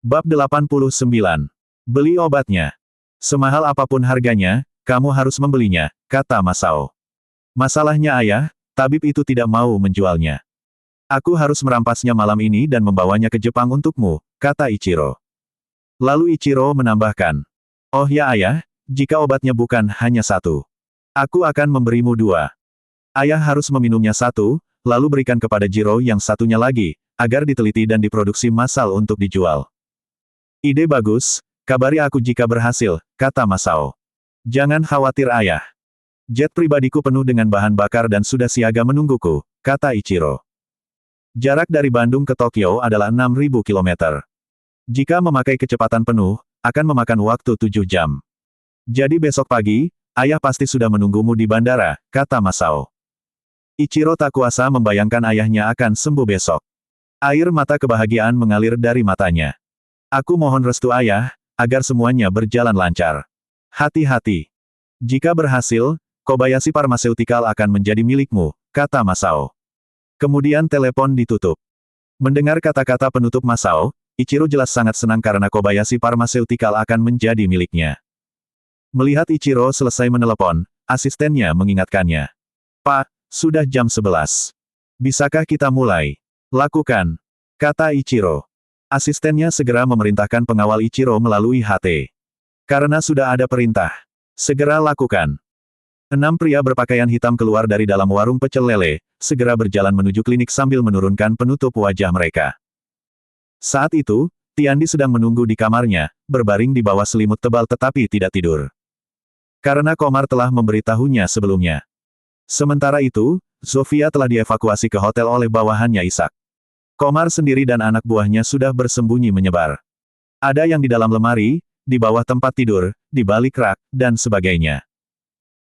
Bab 89. Beli obatnya. Semahal apapun harganya, kamu harus membelinya, kata Masao. Masalahnya ayah, tabib itu tidak mau menjualnya. Aku harus merampasnya malam ini dan membawanya ke Jepang untukmu, kata Ichiro. Lalu Ichiro menambahkan. Oh ya ayah, jika obatnya bukan hanya satu. Aku akan memberimu dua. Ayah harus meminumnya satu, lalu berikan kepada Jiro yang satunya lagi, agar diteliti dan diproduksi massal untuk dijual. Ide bagus, kabari aku jika berhasil, kata Masao. Jangan khawatir ayah. Jet pribadiku penuh dengan bahan bakar dan sudah siaga menungguku, kata Ichiro. Jarak dari Bandung ke Tokyo adalah 6.000 km. Jika memakai kecepatan penuh, akan memakan waktu 7 jam. Jadi besok pagi, ayah pasti sudah menunggumu di bandara, kata Masao. Ichiro tak kuasa membayangkan ayahnya akan sembuh besok. Air mata kebahagiaan mengalir dari matanya. Aku mohon restu ayah, agar semuanya berjalan lancar. Hati-hati. Jika berhasil, Kobayashi Pharmaceutical akan menjadi milikmu, kata Masao. Kemudian telepon ditutup. Mendengar kata-kata penutup Masao, Ichiro jelas sangat senang karena Kobayashi Pharmaceutical akan menjadi miliknya. Melihat Ichiro selesai menelepon, asistennya mengingatkannya. Pak, sudah jam 11. Bisakah kita mulai? Lakukan, kata Ichiro. Asistennya segera memerintahkan pengawal Ichiro melalui HT. Karena sudah ada perintah. Segera lakukan. 6 pria berpakaian hitam keluar dari dalam warung pecel lele, segera berjalan menuju klinik sambil menurunkan penutup wajah mereka. Saat itu, Tiandi sedang menunggu di kamarnya, berbaring di bawah selimut tebal tetapi tidak tidur. Karena Komar telah memberitahunya sebelumnya. Sementara itu, Zofia telah dievakuasi ke hotel oleh bawahannya Ishak. Komar sendiri dan anak buahnya sudah bersembunyi menyebar. Ada yang di dalam lemari, di bawah tempat tidur, di balik rak, dan sebagainya.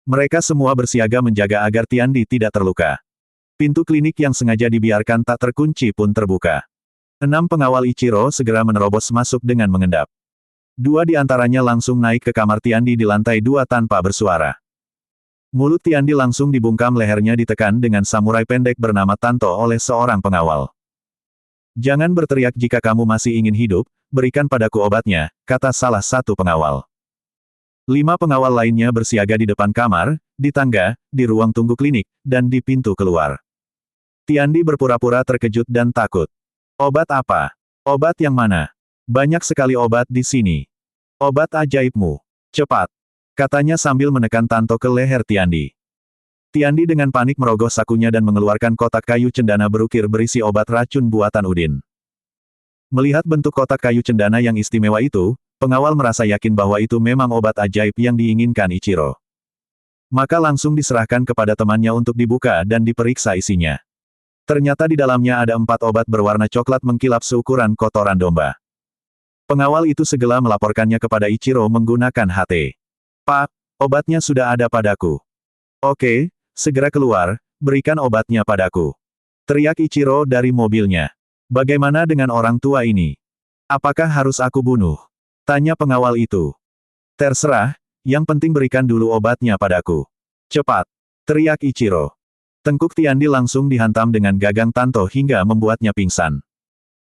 Mereka semua bersiaga menjaga agar Tiandi tidak terluka. Pintu klinik yang sengaja dibiarkan tak terkunci pun terbuka. 6 pengawal Ichiro segera menerobos masuk dengan mengendap. 2 di antaranya langsung naik ke kamar Tiandi di lantai 2 tanpa bersuara. Mulut Tiandi langsung dibungkam, lehernya ditekan dengan samurai pendek bernama Tanto oleh seorang pengawal. Jangan berteriak jika kamu masih ingin hidup, berikan padaku obatnya, kata salah satu pengawal. 5 pengawal lainnya bersiaga di depan kamar, di tangga, di ruang tunggu klinik, dan di pintu keluar. Tiandi berpura-pura terkejut dan takut. Obat apa? Obat yang mana? Banyak sekali obat di sini. Obat ajaibmu. Cepat. Katanya sambil menekan Tanto ke leher Tiandi. Tiandi dengan panik merogoh sakunya dan mengeluarkan kotak kayu cendana berukir berisi obat racun buatan Udin. Melihat bentuk kotak kayu cendana yang istimewa itu, pengawal merasa yakin bahwa itu memang obat ajaib yang diinginkan Ichiro. Maka langsung diserahkan kepada temannya untuk dibuka dan diperiksa isinya. Ternyata di dalamnya ada 4 obat berwarna coklat mengkilap seukuran kotoran domba. Pengawal itu segera melaporkannya kepada Ichiro menggunakan HT. Pak, obatnya sudah ada padaku. Oke, segera keluar, berikan obatnya padaku. Teriak Ichiro dari mobilnya. Bagaimana dengan orang tua ini? Apakah harus aku bunuh? Tanya pengawal itu. Terserah, yang penting berikan dulu obatnya padaku. Cepat. Teriak Ichiro. Tengkuk Tiandi langsung dihantam dengan gagang Tanto hingga membuatnya pingsan.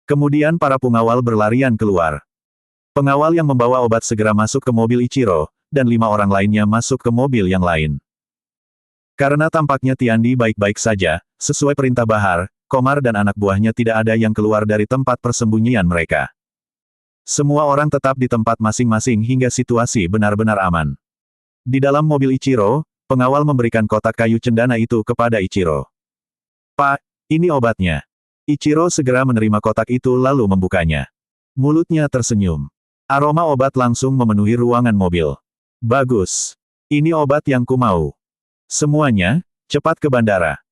Kemudian para pengawal berlarian keluar. Pengawal yang membawa obat segera masuk ke mobil Ichiro, dan 5 orang lainnya masuk ke mobil yang lain. Karena tampaknya Tiandi baik-baik saja, sesuai perintah Bahar, Komar dan anak buahnya tidak ada yang keluar dari tempat persembunyian mereka. Semua orang tetap di tempat masing-masing hingga situasi benar-benar aman. Di dalam mobil Ichiro, pengawal memberikan kotak kayu cendana itu kepada Ichiro. Pak, ini obatnya. Ichiro segera menerima kotak itu lalu membukanya. Mulutnya tersenyum. Aroma obat langsung memenuhi ruangan mobil. Bagus. Ini obat yang ku mau. Semuanya, cepat ke bandara.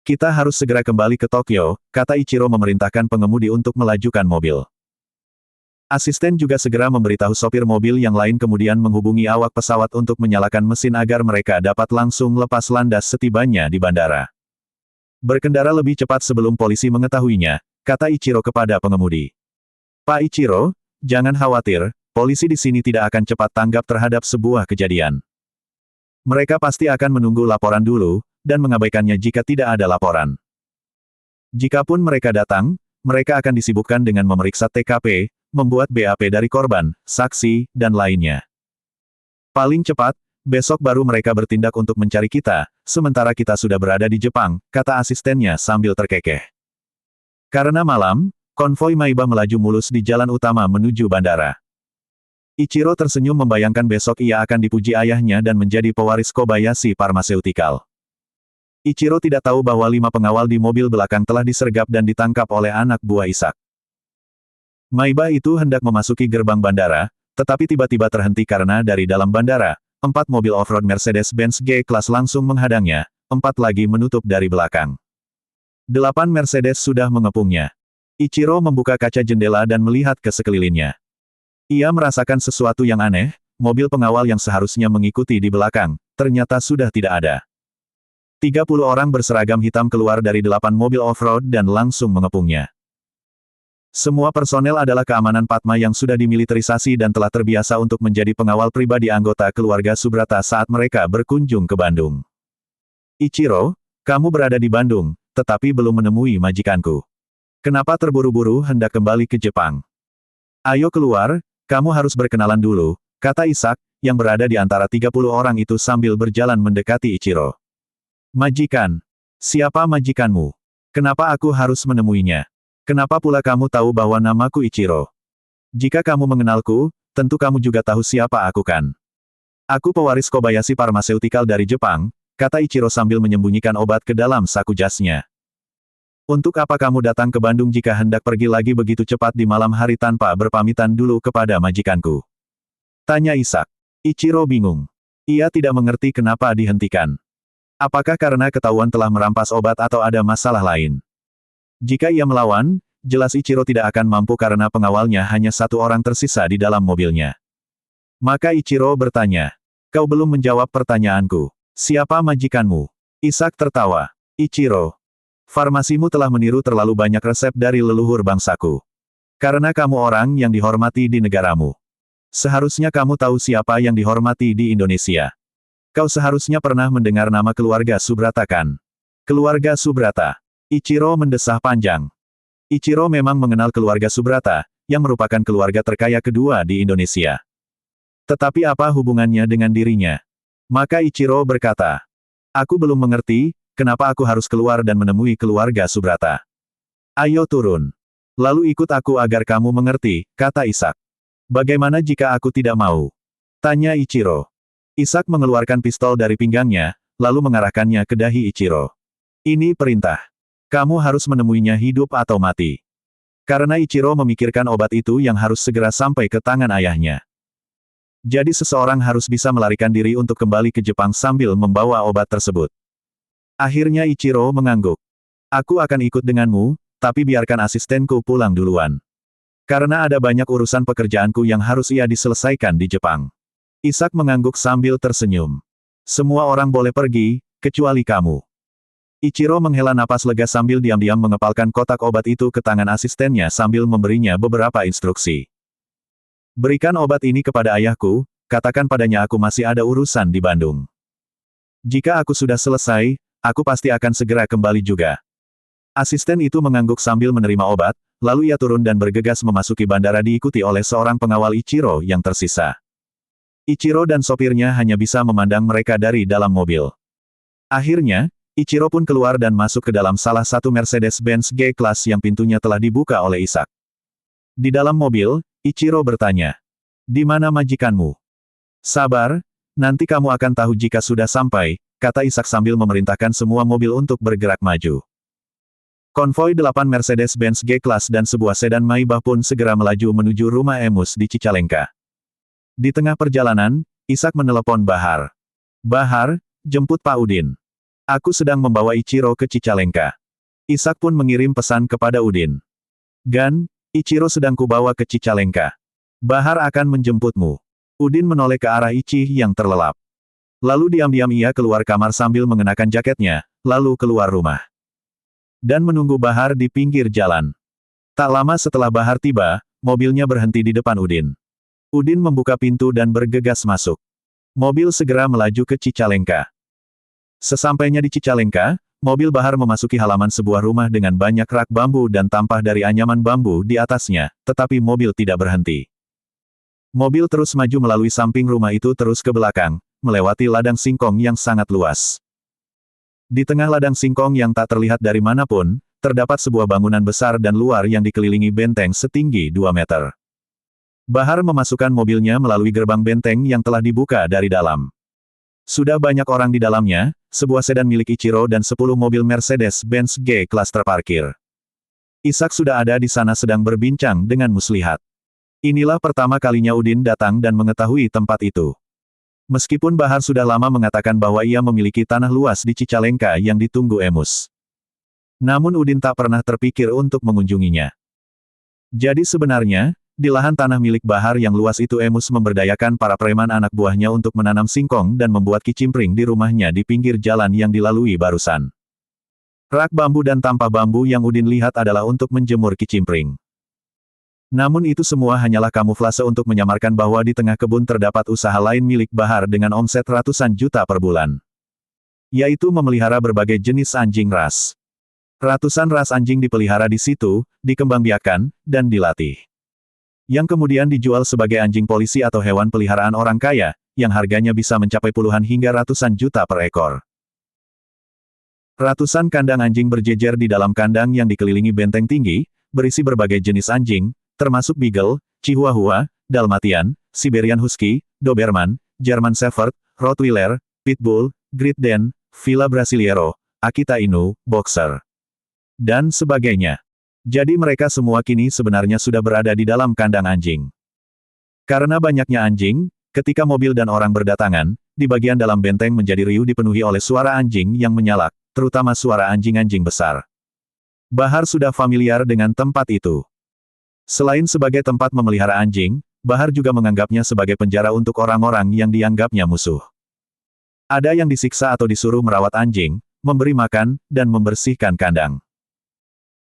Kita harus segera kembali ke Tokyo, kata Ichiro memerintahkan pengemudi untuk melajukan mobil. Asisten juga segera memberitahu sopir mobil yang lain kemudian menghubungi awak pesawat untuk menyalakan mesin agar mereka dapat langsung lepas landas setibanya di bandara. Berkendara lebih cepat sebelum polisi mengetahuinya, kata Ichiro kepada pengemudi. Pak Ichiro, jangan khawatir, polisi di sini tidak akan cepat tanggap terhadap sebuah kejadian. Mereka pasti akan menunggu laporan dulu, dan mengabaikannya jika tidak ada laporan. Jikapun mereka datang, mereka akan disibukkan dengan memeriksa TKP, membuat BAP dari korban, saksi, dan lainnya. Paling cepat, besok baru mereka bertindak untuk mencari kita, sementara kita sudah berada di Jepang, kata asistennya sambil terkekeh. Karena malam, konvoi Maibah melaju mulus di jalan utama menuju bandara. Ichiro tersenyum membayangkan besok ia akan dipuji ayahnya dan menjadi pewaris Kobayashi Pharmaceutical. Ichiro tidak tahu bahwa 5 pengawal di mobil belakang telah disergap dan ditangkap oleh anak buah Isak. Maibah itu hendak memasuki gerbang bandara, tetapi tiba-tiba terhenti karena dari dalam bandara, 4 mobil off-road Mercedes-Benz G-Class langsung menghadangnya, 4 lagi menutup dari belakang. 8 Mercedes sudah mengepungnya. Ichiro membuka kaca jendela dan melihat ke sekelilingnya. Ia merasakan sesuatu yang aneh, mobil pengawal yang seharusnya mengikuti di belakang, ternyata sudah tidak ada. 30 orang berseragam hitam keluar dari 8 mobil off-road dan langsung mengepungnya. Semua personel adalah keamanan Padma yang sudah dimiliterisasi dan telah terbiasa untuk menjadi pengawal pribadi anggota keluarga Subrata saat mereka berkunjung ke Bandung. Ichiro, kamu berada di Bandung, tetapi belum menemui majikanku. Kenapa terburu-buru hendak kembali ke Jepang? Ayo keluar, kamu harus berkenalan dulu, kata Isak, yang berada di antara 30 orang itu sambil berjalan mendekati Ichiro. Majikan. Siapa majikanmu? Kenapa aku harus menemuinya? Kenapa pula kamu tahu bahwa namaku Ichiro? Jika kamu mengenalku, tentu kamu juga tahu siapa aku kan? Aku pewaris Kobayashi Pharmaceutical dari Jepang, kata Ichiro sambil menyembunyikan obat ke dalam saku jasnya. Untuk apa kamu datang ke Bandung jika hendak pergi lagi begitu cepat di malam hari tanpa berpamitan dulu kepada majikanku? Tanya Isak. Ichiro bingung. Ia tidak mengerti kenapa dihentikan. Apakah karena ketahuan telah merampas obat atau ada masalah lain? Jika ia melawan, jelas Ichiro tidak akan mampu karena pengawalnya hanya 1 orang tersisa di dalam mobilnya. Maka Ichiro bertanya. Kau belum menjawab pertanyaanku. Siapa majikanmu? Isak tertawa. Ichiro. Farmasimu telah meniru terlalu banyak resep dari leluhur bangsaku. Karena kamu orang yang dihormati di negaramu. Seharusnya kamu tahu siapa yang dihormati di Indonesia. Kau seharusnya pernah mendengar nama keluarga Subrata kan? Keluarga Subrata. Ichiro mendesah panjang. Ichiro memang mengenal keluarga Subrata, yang merupakan keluarga terkaya kedua di Indonesia. Tetapi apa hubungannya dengan dirinya? Maka Ichiro berkata, aku belum mengerti, kenapa aku harus keluar dan menemui keluarga Subrata. Ayo turun. Lalu ikut aku agar kamu mengerti, kata Isak. Bagaimana jika aku tidak mau? Tanya Ichiro. Isak mengeluarkan pistol dari pinggangnya, lalu mengarahkannya ke dahi Ichiro. Ini perintah. Kamu harus menemuinya hidup atau mati. Karena Ichiro memikirkan obat itu yang harus segera sampai ke tangan ayahnya. Jadi seseorang harus bisa melarikan diri untuk kembali ke Jepang sambil membawa obat tersebut. Akhirnya Ichiro mengangguk. Aku akan ikut denganmu, tapi biarkan asistenku pulang duluan. Karena ada banyak urusan pekerjaanku yang harus ia diselesaikan di Jepang. Isak mengangguk sambil tersenyum. Semua orang boleh pergi, kecuali kamu. Ichiro menghela napas lega sambil diam-diam mengepalkan kotak obat itu ke tangan asistennya sambil memberinya beberapa instruksi. Berikan obat ini kepada ayahku, katakan padanya aku masih ada urusan di Bandung. Jika aku sudah selesai, aku pasti akan segera kembali juga. Asisten itu mengangguk sambil menerima obat, lalu ia turun dan bergegas memasuki bandara diikuti oleh seorang pengawal Ichiro yang tersisa. Ichiro dan sopirnya hanya bisa memandang mereka dari dalam mobil. Akhirnya, Ichiro pun keluar dan masuk ke dalam salah satu Mercedes-Benz G-Class yang pintunya telah dibuka oleh Isak. Di dalam mobil, Ichiro bertanya, "Di mana majikanmu?" "Sabar, nanti kamu akan tahu jika sudah sampai," kata Isak sambil memerintahkan semua mobil untuk bergerak maju. Konvoi 8 Mercedes-Benz G-Class dan sebuah sedan Maybach pun segera melaju menuju rumah Emus di Cicalengka. Di tengah perjalanan, Isak menelepon Bahar. "Bahar, jemput Pak Udin. Aku sedang membawa Ichiro ke Cicalengka." Isak pun mengirim pesan kepada Udin. "Gan, Ichiro sedang kubawa ke Cicalengka. Bahar akan menjemputmu." Udin menoleh ke arah Ichi yang terlelap. Lalu diam-diam ia keluar kamar sambil mengenakan jaketnya, lalu keluar rumah. Dan menunggu Bahar di pinggir jalan. Tak lama setelah Bahar tiba, mobilnya berhenti di depan Udin. Udin membuka pintu dan bergegas masuk. Mobil segera melaju ke Cicalengka. Sesampainya di Cicalengka, Mobil Bahar memasuki halaman sebuah rumah dengan banyak rak bambu dan tampah dari anyaman bambu di atasnya, tetapi mobil tidak berhenti. Mobil terus maju melalui samping rumah itu terus ke belakang, melewati ladang singkong yang sangat luas. Di tengah ladang singkong yang tak terlihat dari manapun, terdapat sebuah bangunan besar dan luar yang dikelilingi benteng setinggi 2 meter. Bahar memasukkan mobilnya melalui gerbang benteng yang telah dibuka dari dalam. Sudah banyak orang di dalamnya, sebuah sedan milik Ichiro dan 10 mobil Mercedes-Benz G-Class terparkir. Ishak sudah ada di sana sedang berbincang dengan muslihat. Inilah pertama kalinya Udin datang dan mengetahui tempat itu. Meskipun Bahar sudah lama mengatakan bahwa ia memiliki tanah luas di Cicalengka yang ditunggu Emus. Namun Udin tak pernah terpikir untuk mengunjunginya. Jadi sebenarnya, di lahan tanah milik Bahar yang luas itu Emus memberdayakan para preman anak buahnya untuk menanam singkong dan membuat kicimpring di rumahnya di pinggir jalan yang dilalui barusan. Rak bambu dan tampah bambu yang Udin lihat adalah untuk menjemur kicimpring. Namun itu semua hanyalah kamuflase untuk menyamarkan bahwa di tengah kebun terdapat usaha lain milik Bahar dengan omset ratusan juta per bulan. Yaitu memelihara berbagai jenis anjing ras. Ratusan ras anjing dipelihara di situ, dikembangbiakan, dan dilatih. Yang kemudian dijual sebagai anjing polisi atau hewan peliharaan orang kaya, yang harganya bisa mencapai puluhan hingga ratusan juta per ekor. Ratusan kandang anjing berjejer di dalam kandang yang dikelilingi benteng tinggi, berisi berbagai jenis anjing, termasuk Beagle, Chihuahua, Dalmatian, Siberian Husky, Doberman, German Shepherd, Rottweiler, Pitbull, Great Dane, Villa Brasileiro, Akita Inu, Boxer, dan sebagainya. Jadi mereka semua kini sebenarnya sudah berada di dalam kandang anjing. Karena banyaknya anjing, ketika mobil dan orang berdatangan, di bagian dalam benteng menjadi riuh dipenuhi oleh suara anjing yang menyalak, terutama suara anjing-anjing besar. Bahar sudah familiar dengan tempat itu. Selain sebagai tempat memelihara anjing, Bahar juga menganggapnya sebagai penjara untuk orang-orang yang dianggapnya musuh. Ada yang disiksa atau disuruh merawat anjing, memberi makan, dan membersihkan kandang.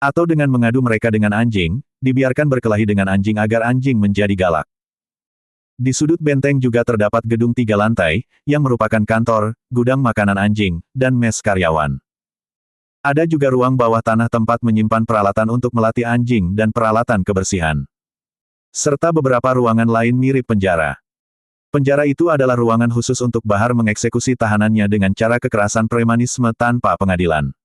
Atau dengan mengadu mereka dengan anjing, dibiarkan berkelahi dengan anjing agar anjing menjadi galak. Di sudut benteng juga terdapat gedung 3 lantai, yang merupakan kantor, gudang makanan anjing, dan mes karyawan. Ada juga ruang bawah tanah tempat menyimpan peralatan untuk melatih anjing dan peralatan kebersihan. Serta beberapa ruangan lain mirip penjara. Penjara itu adalah ruangan khusus untuk Bahar mengeksekusi tahanannya dengan cara kekerasan premanisme tanpa pengadilan.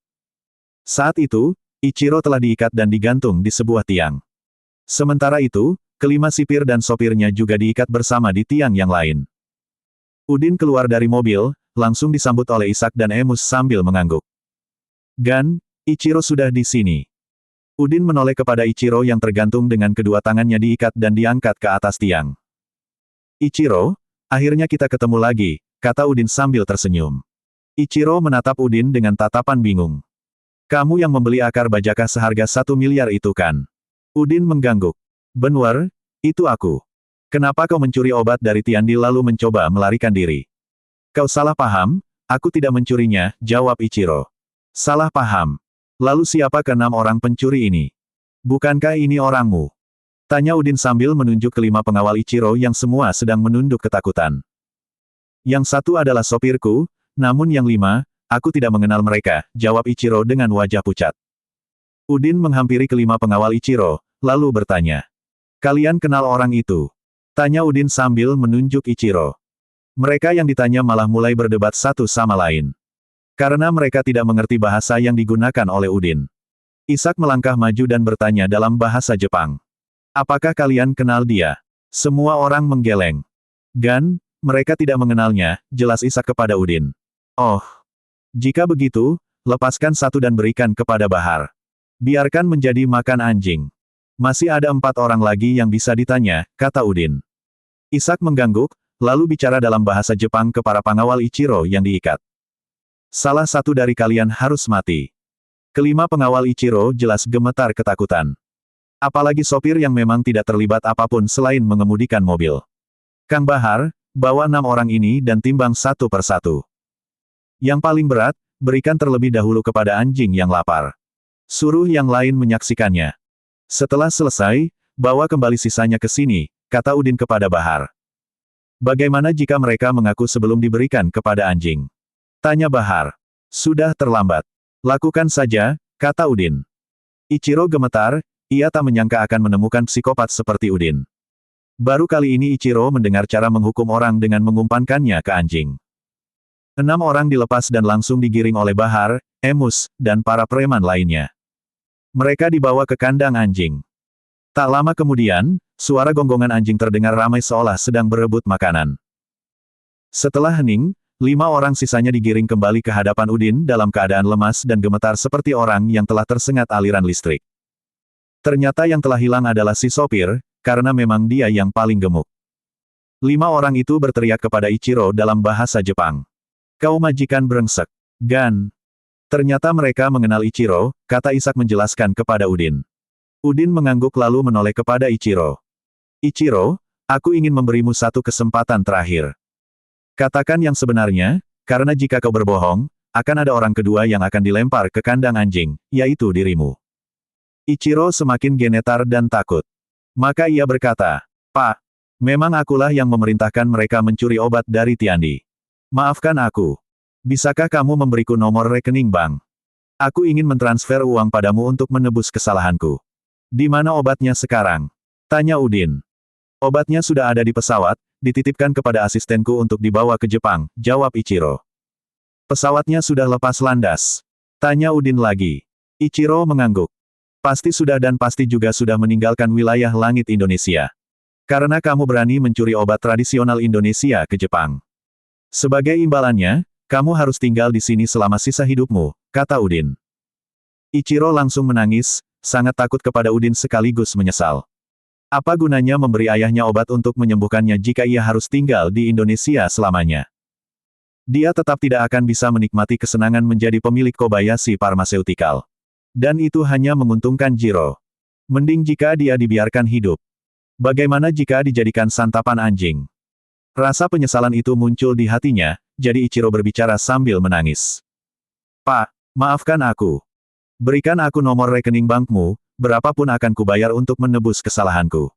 Saat itu, Ichiro telah diikat dan digantung di sebuah tiang. Sementara itu, kelima sipir dan sopirnya juga diikat bersama di tiang yang lain. Udin keluar dari mobil, langsung disambut oleh Ishak dan Emus sambil mengangguk. Gan, Ichiro sudah di sini. Udin menoleh kepada Ichiro yang tergantung dengan kedua tangannya diikat dan diangkat ke atas tiang. Ichiro, akhirnya kita ketemu lagi, kata Udin sambil tersenyum. Ichiro menatap Udin dengan tatapan bingung. Kamu yang membeli akar bajaka seharga 1 miliar itu kan? Udin mengangguk. Benar, itu aku. Kenapa kau mencuri obat dari Tiandi lalu mencoba melarikan diri? Kau salah paham, aku tidak mencurinya, jawab Ichiro. Salah paham. Lalu siapa ke-6 orang pencuri ini? Bukankah ini orangmu? Tanya Udin sambil menunjuk kelima pengawal Ichiro yang semua sedang menunduk ketakutan. Yang satu adalah sopirku, namun yang 5, aku tidak mengenal mereka, jawab Ichiro dengan wajah pucat. Udin menghampiri kelima pengawal Ichiro, lalu bertanya. Kalian kenal orang itu? Tanya Udin sambil menunjuk Ichiro. Mereka yang ditanya malah mulai berdebat satu sama lain. Karena mereka tidak mengerti bahasa yang digunakan oleh Udin. Ishak melangkah maju dan bertanya dalam bahasa Jepang. Apakah kalian kenal dia? Semua orang menggeleng. Gan, mereka tidak mengenalnya, jelas Ishak kepada Udin. Oh. Jika begitu, lepaskan satu dan berikan kepada Bahar. Biarkan menjadi makan anjing. Masih ada 4 orang lagi yang bisa ditanya, kata Udin. Ishak mengangguk, lalu bicara dalam bahasa Jepang ke para pengawal Ichiro yang diikat. Salah satu dari kalian harus mati. Kelima pengawal Ichiro jelas gemetar ketakutan. Apalagi sopir yang memang tidak terlibat apapun selain mengemudikan mobil. Kang Bahar, bawa 6 orang ini dan timbang satu persatu. Yang paling berat, berikan terlebih dahulu kepada anjing yang lapar. Suruh yang lain menyaksikannya. Setelah selesai, bawa kembali sisanya ke sini, kata Udin kepada Bahar. Bagaimana jika mereka mengaku sebelum diberikan kepada anjing? Tanya Bahar. Sudah terlambat. Lakukan saja, kata Udin. Ichiro gemetar, ia tak menyangka akan menemukan psikopat seperti Udin. Baru kali ini Ichiro mendengar cara menghukum orang dengan mengumpankannya ke anjing. 6 orang dilepas dan langsung digiring oleh Bahar, Emus, dan para preman lainnya. Mereka dibawa ke kandang anjing. Tak lama kemudian, suara gonggongan anjing terdengar ramai seolah sedang berebut makanan. Setelah hening, 5 orang sisanya digiring kembali ke hadapan Udin dalam keadaan lemas dan gemetar seperti orang yang telah tersengat aliran listrik. Ternyata yang telah hilang adalah si sopir, karena memang dia yang paling gemuk. 5 orang itu berteriak kepada Ichiro dalam bahasa Jepang. Kau majikan brengsek. Gan. Ternyata mereka mengenal Ichiro, kata Isak menjelaskan kepada Udin. Udin mengangguk lalu menoleh kepada Ichiro. Ichiro, aku ingin memberimu satu kesempatan terakhir. Katakan yang sebenarnya, karena jika kau berbohong, akan ada orang kedua yang akan dilempar ke kandang anjing, yaitu dirimu. Ichiro semakin gemetar dan takut. Maka ia berkata, Pak, memang akulah yang memerintahkan mereka mencuri obat dari Tiandi. Maafkan aku. Bisakah kamu memberiku nomor rekening bank? Aku ingin mentransfer uang padamu untuk menebus kesalahanku. Di mana obatnya sekarang? Tanya Udin. Obatnya sudah ada di pesawat, dititipkan kepada asistenku untuk dibawa ke Jepang, jawab Ichiro. Pesawatnya sudah lepas landas. Tanya Udin lagi. Ichiro mengangguk. Pasti sudah dan pasti juga sudah meninggalkan wilayah langit Indonesia. Karena kamu berani mencuri obat tradisional Indonesia ke Jepang. Sebagai imbalannya, kamu harus tinggal di sini selama sisa hidupmu, kata Udin. Ichiro langsung menangis, sangat takut kepada Udin sekaligus menyesal. Apa gunanya memberi ayahnya obat untuk menyembuhkannya jika ia harus tinggal di Indonesia selamanya? Dia tetap tidak akan bisa menikmati kesenangan menjadi pemilik Kobayashi Pharmaceutical. Dan itu hanya menguntungkan Jiro. Mending jika dia dibiarkan hidup. Bagaimana jika dijadikan santapan anjing? Rasa penyesalan itu muncul di hatinya, jadi Ichiro berbicara sambil menangis. Pak, maafkan aku. Berikan aku nomor rekening bankmu, berapapun akan kubayar untuk menebus kesalahanku.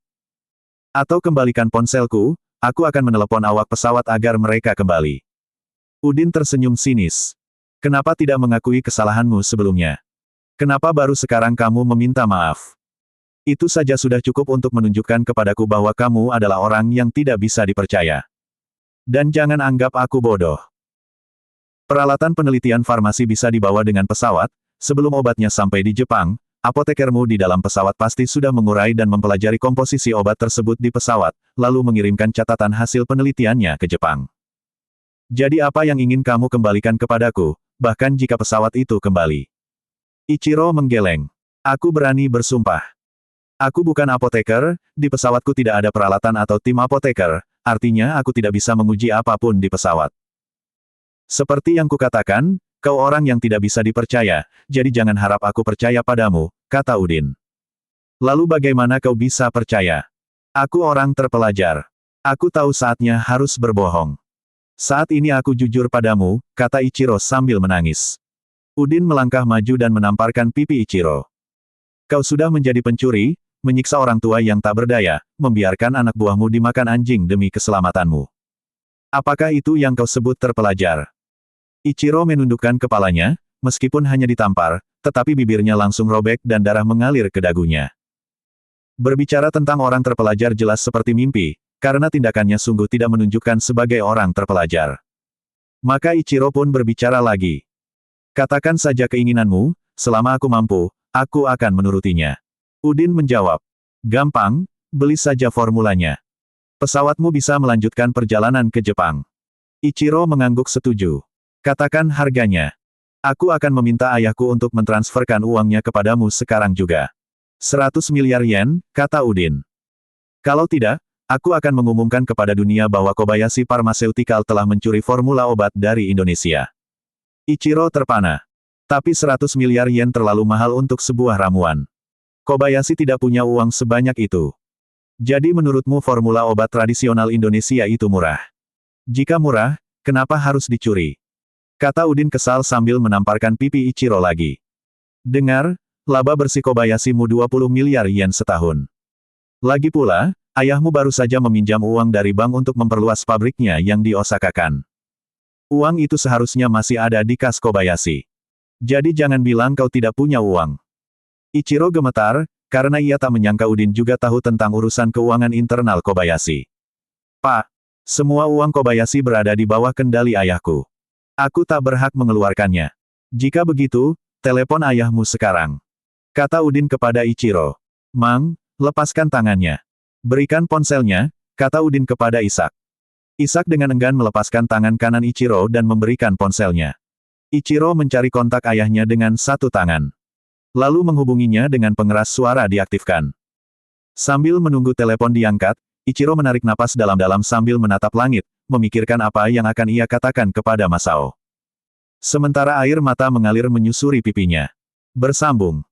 Atau kembalikan ponselku, aku akan menelepon awak pesawat agar mereka kembali. Udin tersenyum sinis. Kenapa tidak mengakui kesalahanmu sebelumnya? Kenapa baru sekarang kamu meminta maaf? Itu saja sudah cukup untuk menunjukkan kepadaku bahwa kamu adalah orang yang tidak bisa dipercaya. Dan jangan anggap aku bodoh. Peralatan penelitian farmasi bisa dibawa dengan pesawat, sebelum obatnya sampai di Jepang, apotekermu di dalam pesawat pasti sudah mengurai dan mempelajari komposisi obat tersebut di pesawat, lalu mengirimkan catatan hasil penelitiannya ke Jepang. Jadi apa yang ingin kamu kembalikan kepadaku, bahkan jika pesawat itu kembali? Ichiro menggeleng. Aku berani bersumpah. Aku bukan apoteker, di pesawatku tidak ada peralatan atau tim apoteker, artinya aku tidak bisa menguji apapun di pesawat. Seperti yang kukatakan, kau orang yang tidak bisa dipercaya, jadi jangan harap aku percaya padamu, kata Udin. Lalu bagaimana kau bisa percaya? Aku orang terpelajar. Aku tahu saatnya harus berbohong. Saat ini aku jujur padamu, kata Ichiro sambil menangis. Udin melangkah maju dan menamparkan pipi Ichiro. Kau sudah menjadi pencuri, menyiksa orang tua yang tak berdaya, membiarkan anak buahmu dimakan anjing demi keselamatanmu. Apakah itu yang kau sebut terpelajar? Ichiro menundukkan kepalanya, meskipun hanya ditampar, tetapi bibirnya langsung robek dan darah mengalir ke dagunya. Berbicara tentang orang terpelajar jelas seperti mimpi, karena tindakannya sungguh tidak menunjukkan sebagai orang terpelajar. Maka Ichiro pun berbicara lagi. Katakan saja keinginanmu, selama aku mampu, aku akan menurutinya. Udin menjawab. Gampang, beli saja formulanya. Pesawatmu bisa melanjutkan perjalanan ke Jepang. Ichiro mengangguk setuju. Katakan harganya. Aku akan meminta ayahku untuk mentransferkan uangnya kepadamu sekarang juga. 100 miliar yen, kata Udin. Kalau tidak, aku akan mengumumkan kepada dunia bahwa Kobayashi Pharmaceutical telah mencuri formula obat dari Indonesia. Ichiro terpana. Tapi 100 miliar yen terlalu mahal untuk sebuah ramuan. Kobayashi tidak punya uang sebanyak itu. Jadi menurutmu formula obat tradisional Indonesia itu murah? Jika murah, kenapa harus dicuri? Kata Udin kesal sambil menamparkan pipi Ichiro lagi. Dengar, laba bersih Kobayashimu 20 miliar yen setahun. Lagi pula, ayahmu baru saja meminjam uang dari bank untuk memperluas pabriknya yang di Osaka kan. Uang itu seharusnya masih ada di kas Kobayashi. Jadi jangan bilang kau tidak punya uang. Ichiro gemetar, karena ia tak menyangka Udin juga tahu tentang urusan keuangan internal Kobayashi. Pak, semua uang Kobayashi berada di bawah kendali ayahku. Aku tak berhak mengeluarkannya. Jika begitu, telepon ayahmu sekarang. Kata Udin kepada Ichiro. Mang, lepaskan tangannya. Berikan ponselnya, kata Udin kepada Ishak. Ishak dengan enggan melepaskan tangan kanan Ichiro dan memberikan ponselnya. Ichiro mencari kontak ayahnya dengan satu tangan. Lalu menghubunginya dengan pengeras suara diaktifkan. Sambil menunggu telepon diangkat, Ichiro menarik napas dalam-dalam sambil menatap langit, memikirkan apa yang akan ia katakan kepada Masao. Sementara air mata mengalir menyusuri pipinya. Bersambung.